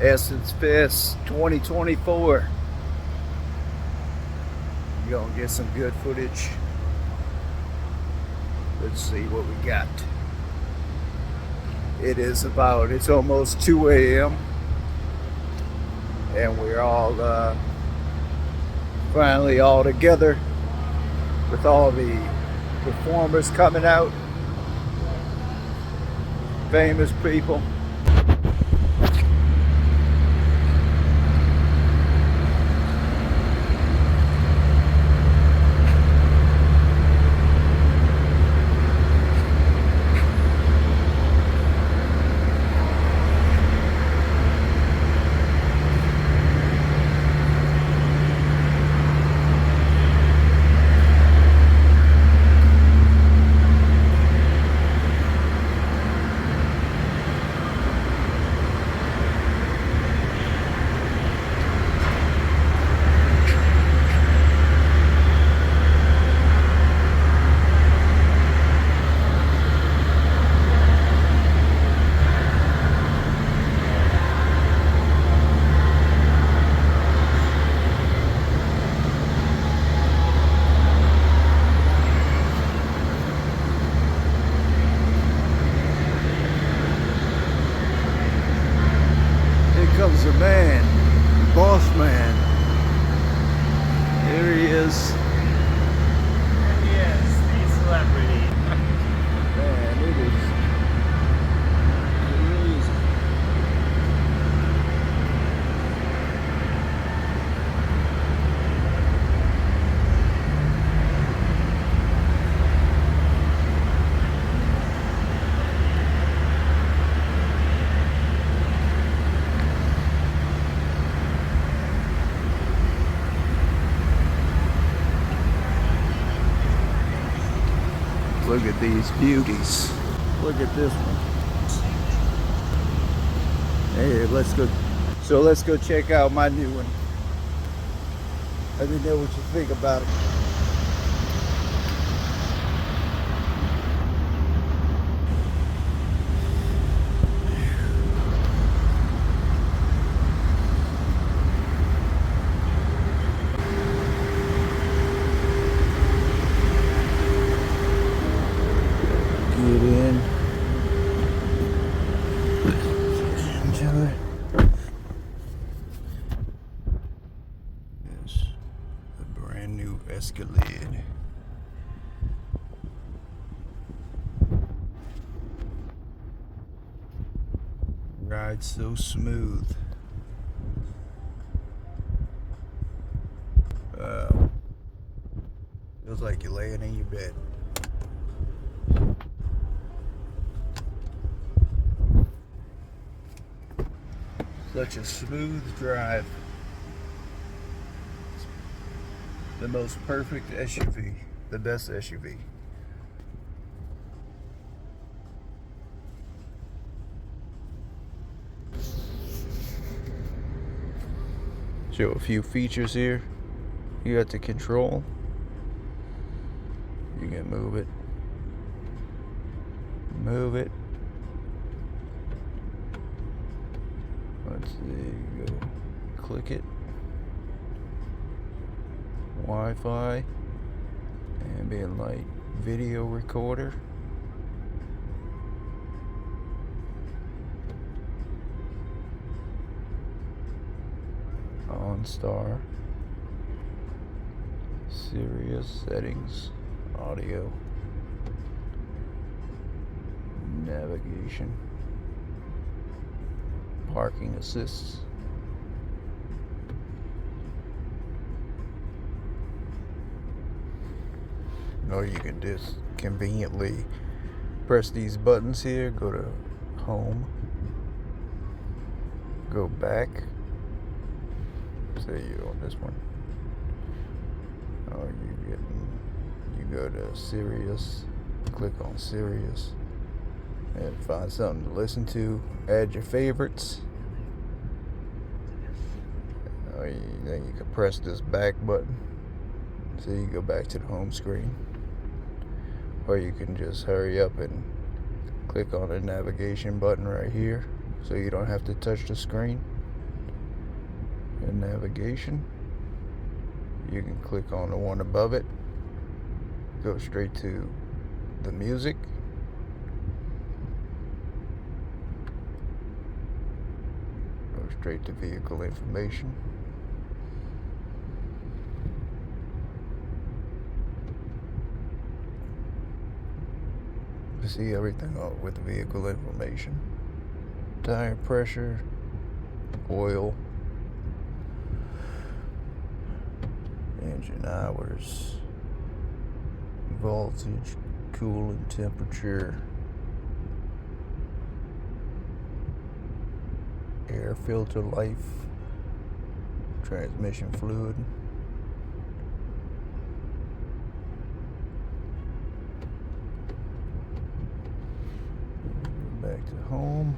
Essence Fest 2024. We're gonna get some good footage. Let's see what we got. It's almost 2 a.m. and we're all finally all together with all the performers coming out, famous people. Comes a man, boss man. There he is. Yes, the celebrity. Man, it is amazing. Look at these beauties. Look at this one. Hey, let's go. So let's go check out my new one. Let me know what you think about it. Get in. Enjoy. Yes, a brand new Escalade. Rides so smooth. Feels like you're laying in your bed. Such a smooth drive. The most perfect SUV. The best SUV. Show a few features here. You got the control. You can move it. Move it. Let's see, go click it. Wi-Fi, ambient light, video recorder. OnStar, Sirius settings, audio, navigation, parking assists. Or you can just conveniently press these buttons here, go to home, go back, say you're on this one. Oh, you go to Sirius, click on Sirius, and find something to listen to, add your favorites. Then you can press this back button so you go back to the home screen. Or you can just hurry up and click on the navigation button right here so you don't have to touch the screen. and navigation. You can click on the one above it, go straight to the music. Go straight to vehicle information. To see everything with the vehicle information. Tire pressure, oil, engine hours, voltage, coolant temperature, air filter life, transmission fluid. Back to home.